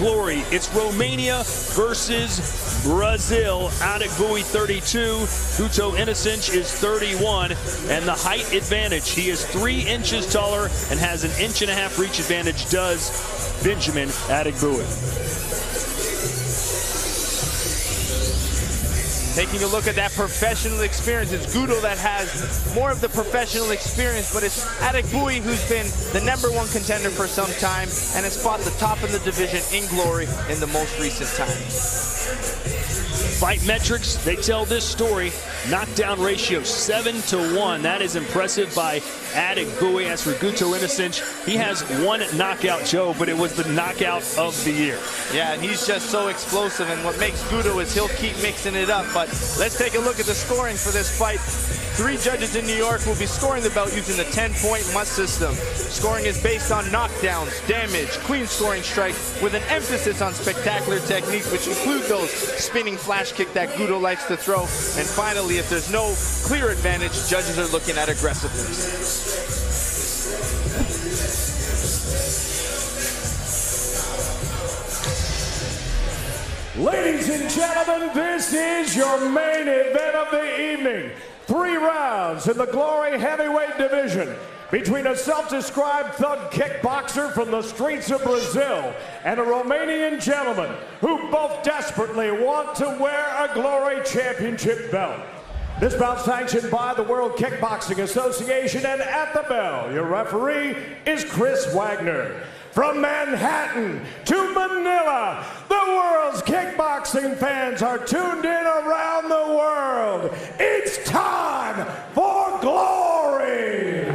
Glory. It's Romania versus Brazil. Adegbuyi 32, Guto Inocente is 31, and the height advantage. He is 3 inches taller and has an 1.5 inch reach advantage, does Benjamim Adegbuyi. Taking a look at that professional experience, it's Guto that has more of the professional experience, but it's Adegbuyi who's been the #1 contender for some time and has fought the top of the division in Glory in the most recent times. Fight metrics, they tell this story. Knockdown ratio 7-1. That is impressive by Adegbuyi. As for Guto Inocente, he has 1 knockout, Joe, but it was the knockout of the year. Yeah, and he's just so explosive, and what makes Guto is he'll keep mixing it up. But let's take a look at the scoring for this fight. 3 judges in New York will be scoring the bout using the 10-point must system. Scoring is based on knockdowns, damage, clean scoring strikes, with an emphasis on spectacular techniques, which include those spinning flash kick that Guto likes to throw. And finally, if there's no clear advantage, judges are looking at aggressiveness. Ladies and gentlemen, this is your main event of the evening. 3 rounds in the Glory heavyweight division between a self-described thug kickboxer from the streets of Brazil and a Romanian gentleman who both desperately want to wear a Glory championship belt. This bout sanctioned by the World Kickboxing Association, and at the bell, your referee is Chris Wagner. From Manhattan to Manila, the world's kickboxing fans are tuned in around the world. It's time for Glory!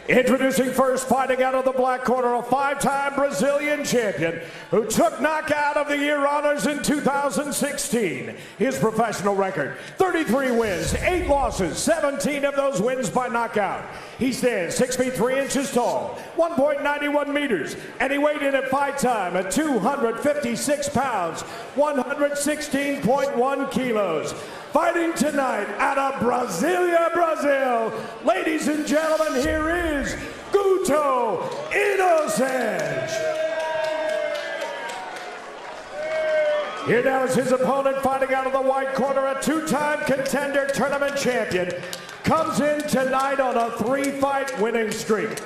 Introducing first, fighting out of the black corner, a 5-time Brazilian champion who took Knockout of the Year honors in 2016. His professional record, 33 wins, 8 losses, 17 of those wins by knockout. He stands 6 feet 3 inches tall, 1.91 meters, and he weighed in at fight time at 256 pounds, 116.1 kilos. Fighting tonight out of Brasilia, Brazil, ladies and gentlemen, here is Guto Inocente. Here now is his opponent, fighting out of the white corner, a 2-time contender tournament champion. Comes in tonight on a 3-fight winning streak.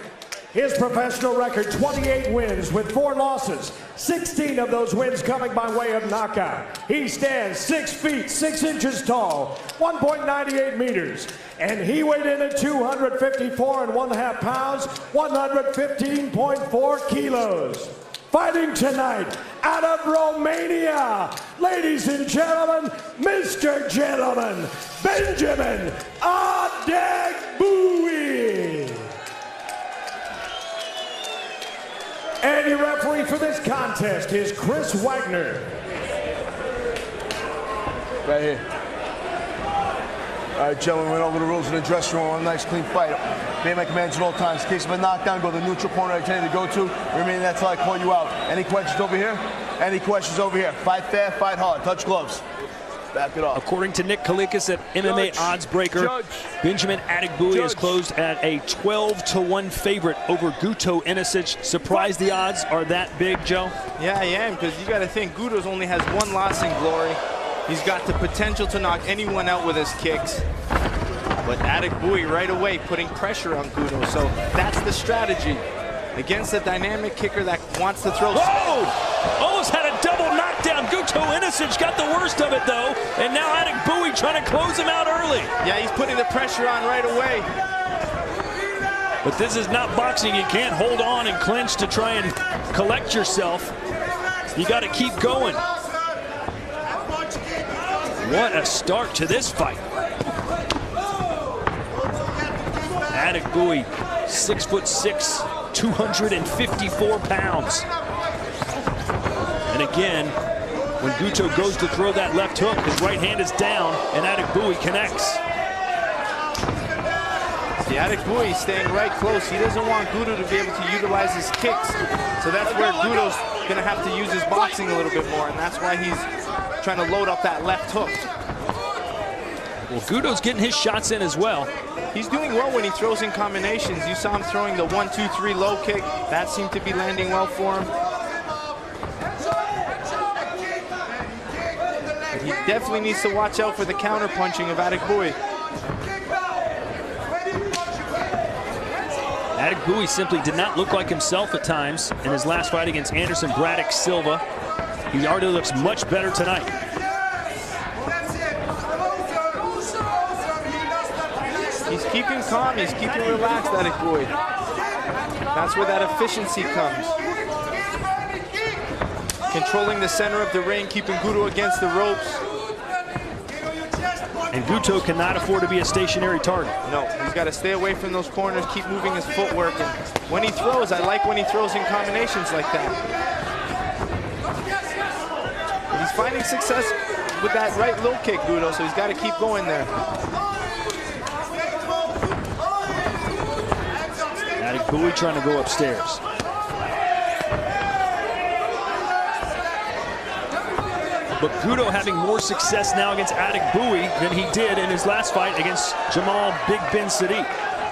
His professional record, 28 wins with 4 losses, 16 of those wins coming by way of knockout. He stands 6 feet 6 inches tall, 1.98 meters, and he weighed in at 254.5 pounds, 115.4 kilos. Fighting tonight out of Romania, ladies and gentlemen, Mr. Gentleman, Benjamim Adegbuyi. And your referee for this contest is Chris Wagner. Right here. All right, gentlemen, went over the rules in the dressing room. One nice, clean fight. Obey my commands at all times. In case of a knockdown, go to the neutral corner I tell you to go to. Remain that's how I call you out. Any questions over here? Any questions over here? Fight fair, fight hard. Touch gloves. Back it off. According to Nick Kalikas at MMA Odds Breaker, Benjamim Adegbuyi is closed at a 12-1 favorite over Guto Inocente. Surprised the odds are that big, Joe? Yeah, I am, because you got to think Guto's only has 1 loss in Glory. He's got the potential to knock anyone out with his kicks. But Adegbuyi right away putting pressure on Guto, so that's the strategy. Against a dynamic kicker that wants to throw. Whoa! Almost had a double knockdown. Guto Inocente got the worst of it, though. And now Adegbuyi trying to close him out early. Yeah, he's putting the pressure on right away. But this is not boxing. You can't hold on and clinch to try and collect yourself. You got to keep going. What a start to this fight. Adegbuyi, 6'6", 254 pounds. And again, when Guto goes to throw that left hook, his right hand is down, and Adegbuyi connects. See, Adegbuyi staying right close. He doesn't want Guto to be able to utilize his kicks. So that's where Guto's going to have to use his boxing a little bit more, and that's why he's trying to load up that left hook. Well, Guto's getting his shots in as well. He's doing well when he throws in combinations. You saw him throwing the 1-2-3 low kick. That seemed to be landing well for him. But he definitely needs to watch out for the counter punching of Adegbuyi. Adegbuyi simply did not look like himself at times in his last fight against Anderson Braddock Silva. He already looks much better tonight. He's keeping calm, he's keeping relaxed, Adegbuyi. That's where that efficiency comes. Controlling the center of the ring, keeping Guto against the ropes. And Guto cannot afford to be a stationary target. No, he's got to stay away from those corners, keep moving his footwork. And when he throws, I like when he throws in combinations like that. But he's finding success with that right low kick, Guto, so he's got to keep going there. Adegbuyi trying to go upstairs. But Guto having more success now against Adegbuyi than he did in his last fight against Jamal Big Ben Sadiq.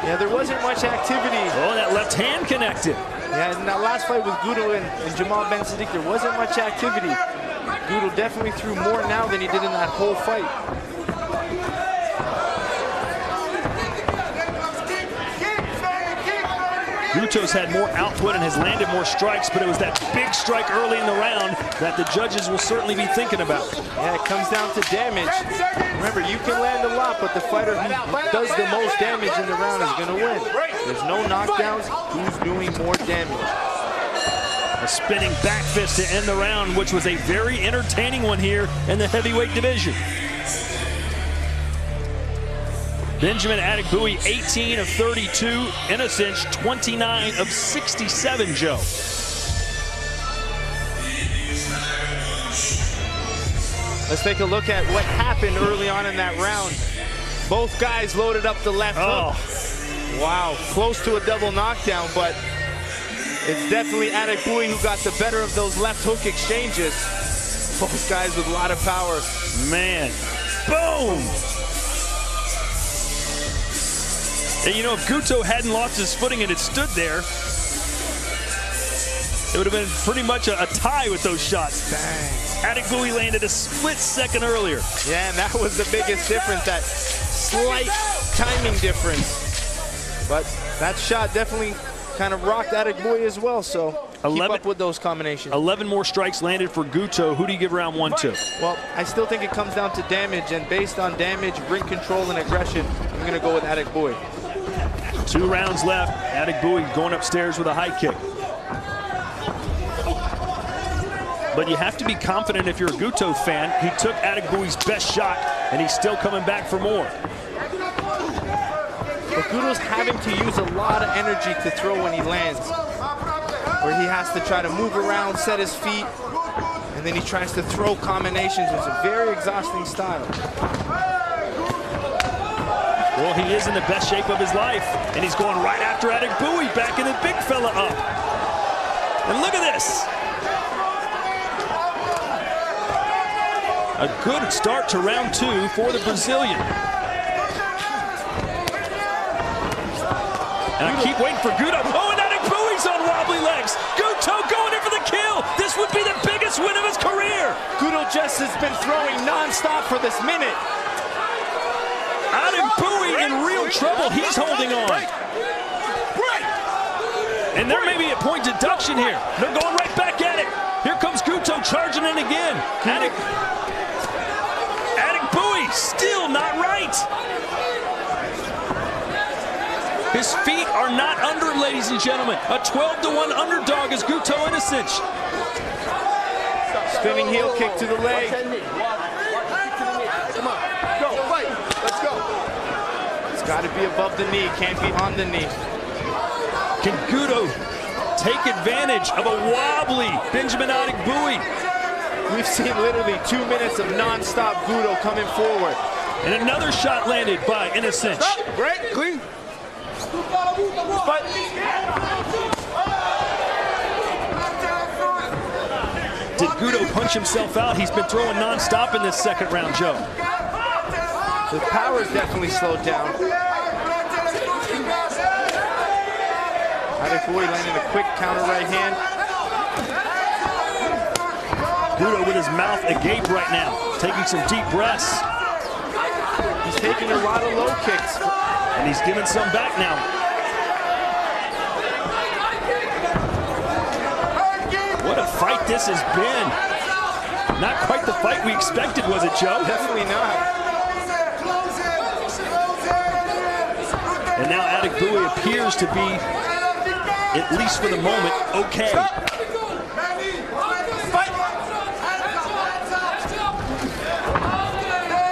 Yeah, there wasn't much activity. Oh, that left hand connected. Yeah, in that last fight with Guto and Jamal Ben Sadiq, there wasn't much activity. Guto definitely threw more now than he did in that whole fight. Guto's had more output and has landed more strikes, but it was that big strike early in the round that the judges will certainly be thinking about. Yeah, it comes down to damage. Remember, you can land a lot, but the fighter who does the most damage in the round is going to win. There's no knockdowns. Who's doing more damage? A spinning back fist to end the round, which was a very entertaining one here in the heavyweight division. Benjamin Adegbuyi, 18 of 32. Inocente, 29 of 67, Joe. Let's take a look at what happened early on in that round. Both guys loaded up the left hook. Wow, close to a double knockdown, but it's definitely Adegbuyi who got the better of those left hook exchanges. Both guys with a lot of power. Man, boom! And you know, if Guto hadn't lost his footing and had stood there, it would have been pretty much a tie with those shots. Bang. Adegbuyi landed a split second earlier. Yeah, and that was the biggest difference, that slight timing difference. But that shot definitely kind of rocked Adegbuyi as well, so keep up with those combinations. 11 more strikes landed for Guto. Who do you give round one to? Well, I still think it comes down to damage, and based on damage, ring control, and aggression, I'm going to go with Adegbuyi. 2 rounds left. Adegbuyi going upstairs with a high kick. But you have to be confident if you're a Guto fan. He took Adegbuyi's best shot, and he's still coming back for more. But Guto's having to use a lot of energy to throw when he lands, where he has to try to move around, set his feet, and then he tries to throw combinations. It's a very exhausting style. Well, he is in the best shape of his life, and he's going right after Adegbuyi, backing the big fella up. And look at this. A good start to round 2 for the Brazilian. And I keep waiting for Guto. Oh, and Adegbuyi's on wobbly legs. Guto going in for the kill. This would be the biggest win of his career. Guto just has been throwing nonstop for this minute. Adegbuyi in real trouble. He's holding on. And there may be a point deduction here. They're going right back at it. Here comes Guto charging in again. Adegbuyi still not right. His feet are not under, ladies and gentlemen. A 12-1 underdog is Guto Inocente. Spinning heel kick to the leg. Got to be above the knee, can't be on the knee. Can Guto take advantage of a wobbly Benjamin Adegbuyi? We've seen literally 2 minutes of non-stop Guto coming forward. And another shot landed by Inocente. Great, clean. Did Guto punch himself out? He's been throwing non-stop in this second round, Joe. The power is definitely slowed down. Adegbuyi landing a quick counter right hand. Guto with his mouth agape right now, taking some deep breaths. He's taking a lot of low kicks. And he's giving some back now. What a fight this has been. Not quite the fight we expected, was it, Joe? Definitely not. And now Adegbuyi appears to be, at least for the moment, okay.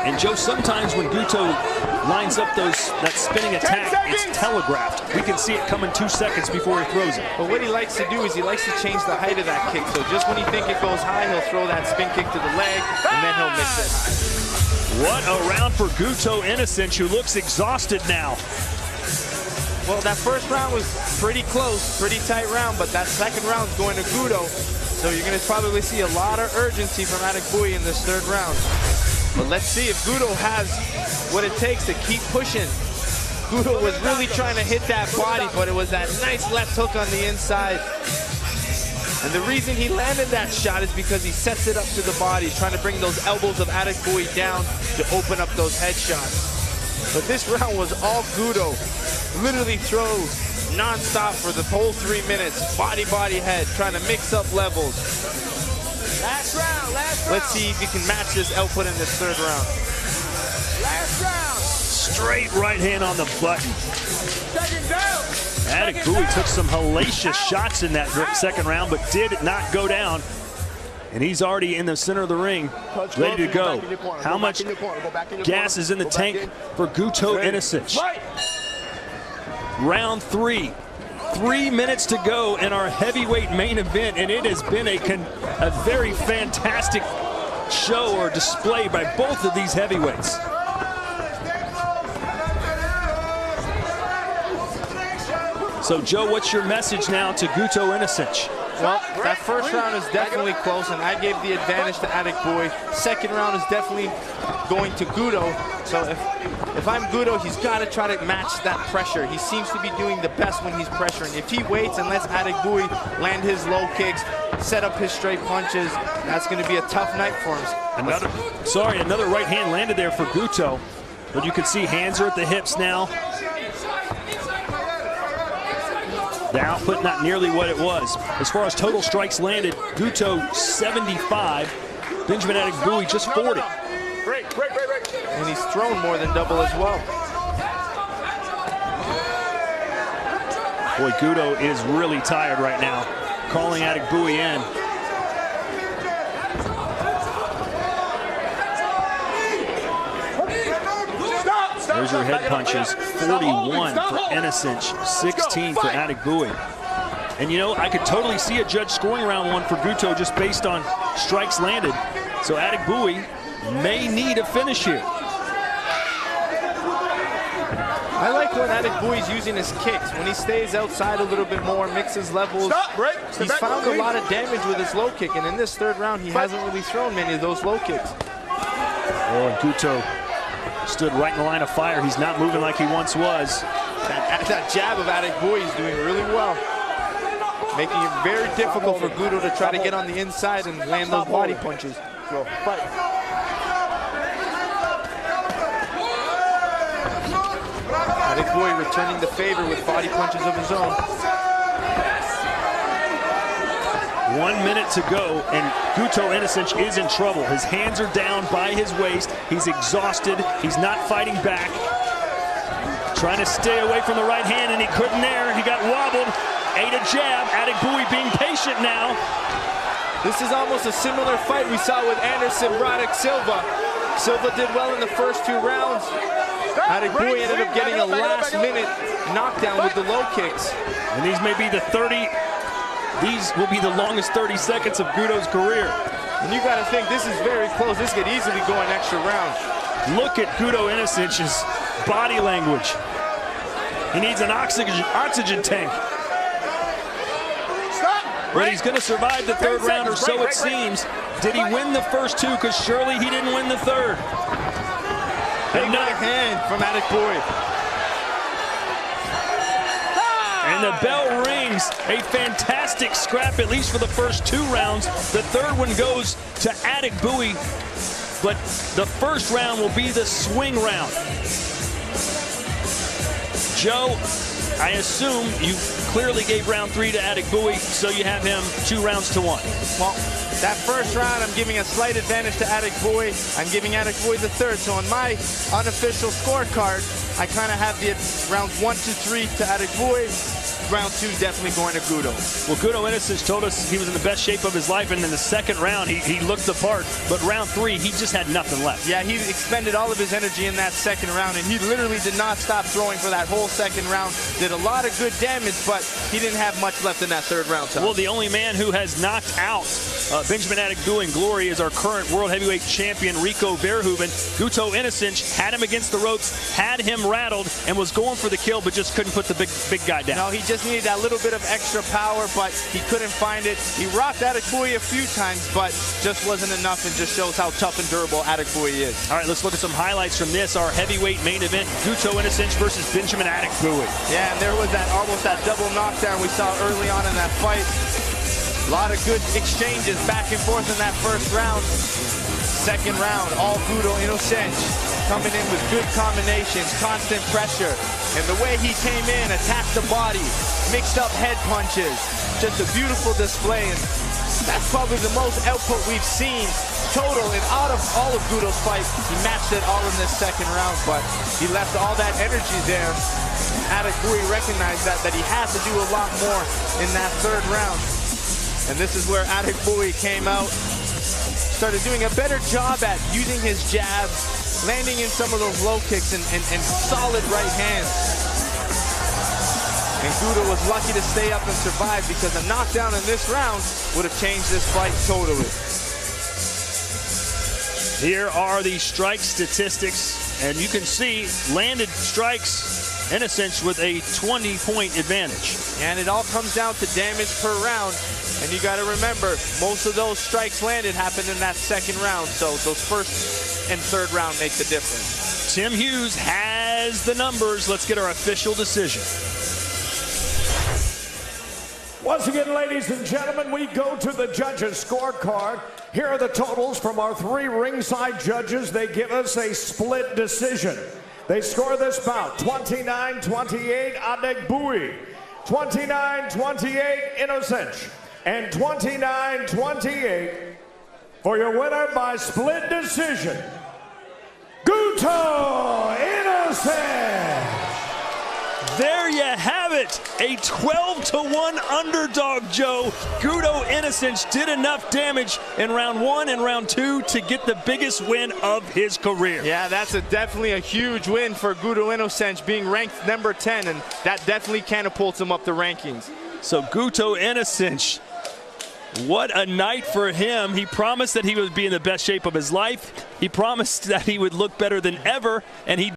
And Joe, sometimes when Guto lines up that spinning attack, it's telegraphed. We can see it coming 2 seconds before he throws it. But what he likes to do is he likes to change the height of that kick. So just when you think it goes high, he'll throw that spin kick to the leg, and then he'll mix it high. What a round for Guto Inocente, who looks exhausted now. Well, that first round was pretty close, pretty tight round, but that second round's going to Guto. So you're going to probably see a lot of urgency from Adegbuyi in this third round. But let's see if Guto has what it takes to keep pushing. Guto was really trying to hit that body, but it was that nice left hook on the inside. And the reason he landed that shot is because he sets it up to the body, trying to bring those elbows of Adegbuyi down to open up those headshots. But this round was all Guto. Literally throws non-stop for the whole 3 minutes. Body, head, trying to mix up levels. Last round. Let's see if he can match this output in this third round. Last round. Straight right hand on the button. Second down. Adegbuyi took some hellacious shots in that second round, but did not go down. And he's already in the center of the ring, ready to go. How much gas is in the tank for Guto Inocente? Round 3. 3 minutes to go in our heavyweight main event, and it has been a very fantastic show or display by both of these heavyweights. So, Joe, what's your message now to Guto Inocente? Well, that first round is definitely close, and I gave the advantage to Adegbuyi. Second round is definitely going to Guto. So if I'm Guto, he's got to try to match that pressure. He seems to be doing the best when he's pressuring. If he waits and lets Adegbuyi land his low kicks, set up his straight punches, that's going to be a tough night for him. Another right hand landed there for Guto. But you can see hands are at the hips now. The output not nearly what it was. As far as total strikes landed, Guto 75, Benjamin Adegbuyi just 40. And he's thrown more than double as well. Boy, Guto is really tired right now, calling Adegbuyi in. There's your head punches. 41 for Inocente, 16 for Adegbuyi. And you know, I could totally see a judge scoring round 1 for Guto just based on strikes landed. So Adegbuyi may need a finish here. I like when Adegbuyi's using his kicks. When he stays outside a little bit more, mixes levels. He's found a lot of damage with his low kick, and in this third round, he hasn't really thrown many of those low kicks. Oh, and Guto stood right in the line of fire. He's not moving like he once was. That jab of Adegbuyi is doing really well, making it very difficult for Guto to try to get on the inside and land those body punches. Adegbuyi returning the favor with body punches of his own. 1 minute to go, and Guto Inocente is in trouble. His hands are down by his waist. He's exhausted. He's not fighting back. Trying to stay away from the right hand, and he couldn't there. He got wobbled. Ate a jab. Adegbuyi being patient now. This is almost a similar fight we saw with Anderson Braddock Silva. Silva did well in the first 2 rounds. Adegbuyi ended up getting a last-minute knockdown with the low kicks. And these may be these will be the longest 30 seconds of Guto's career. And you got to think, this is very close. This could easily go an extra round. Look at Guto Inocente's body language. He needs an oxygen tank. But he's going to survive the third round, or so it seems. Did he win the first 2? Because surely he didn't win the third. Big right hand from Adegbuyi. And the bell rings. A fantastic scrap, at least for the first 2 rounds. The third one goes to Adegbuyi, but the first round will be the swing round. Joe, I assume you clearly gave round 3 to Adegbuyi, so you have him 2 rounds to 1. Well, that first round, I'm giving a slight advantage to Adegbuyi. I'm giving Adegbuyi the third. So on my unofficial scorecard, I kind of have the rounds 1 to 3 to Adegbuyi. Round 2 definitely going to Guto. Well, Guto Inocente told us he was in the best shape of his life, and in the second round, he looked the part. But round 3, he just had nothing left. Yeah, he expended all of his energy in that second round, and he literally did not stop throwing for that whole second round. Did a lot of good damage, but he didn't have much left in that third round. Well, the only man who has knocked out Benjamin Adegbuyi in glory is our current world heavyweight champion, Rico Verhoeven. Guto Inocente had him against the ropes, had him rattled, and was going for the kill, but just couldn't put the big guy down. No, he just needed that little bit of extra power, but he couldn't find it. He rocked Adegbuyi a few times, but just wasn't enough, and just shows how tough and durable Adegbuyi is. All right, let's look at some highlights from this, our heavyweight main event, Guto Inocente versus Benjamin Adegbuyi. Yeah, and there was almost that double knockdown we saw early on in that fight. A lot of good exchanges back and forth in that first round. Second round, all Guto Inocente coming in with good combinations, constant pressure. And the way he came in, attacked the body, mixed up head punches. Just a beautiful display. And that's probably the most output we've seen total and out of all of Guto's fights. He matched it all in this second round, but he left all that energy there. Adegbuyi recognized that he had to do a lot more in that third round. And this is where Adegbuyi came out, started doing a better job at using his jab, landing in some of those low kicks and solid right hands. And Guto was lucky to stay up and survive, because a knockdown in this round would have changed this fight totally. Here are the strike statistics, and you can see landed strikes, Inocente with a 20-point advantage. And it all comes down to damage per round. And you got to remember, most of those strikes landed happened in that second round. So those first and third round make the difference. Tim Hughes has the numbers. Let's get our official decision. Once again, ladies and gentlemen, we go to the judges' scorecard. Here are the totals from our 3 ringside judges. They give us a split decision. They score this bout 29-28 Adegbuyi, 29-28 Inocente, and 29-28 for your winner by split decision, Guto Inocente. There you have it, a 12-1 underdog, Joe. Guto Inocente did enough damage in round 1 and round 2 to get the biggest win of his career. Yeah, that's definitely a huge win for Guto Inocente, being ranked number 10, and that definitely catapults him up the rankings. So Guto Inocente, what a night for him. He promised that he would be in the best shape of his life. He promised that he would look better than ever, and he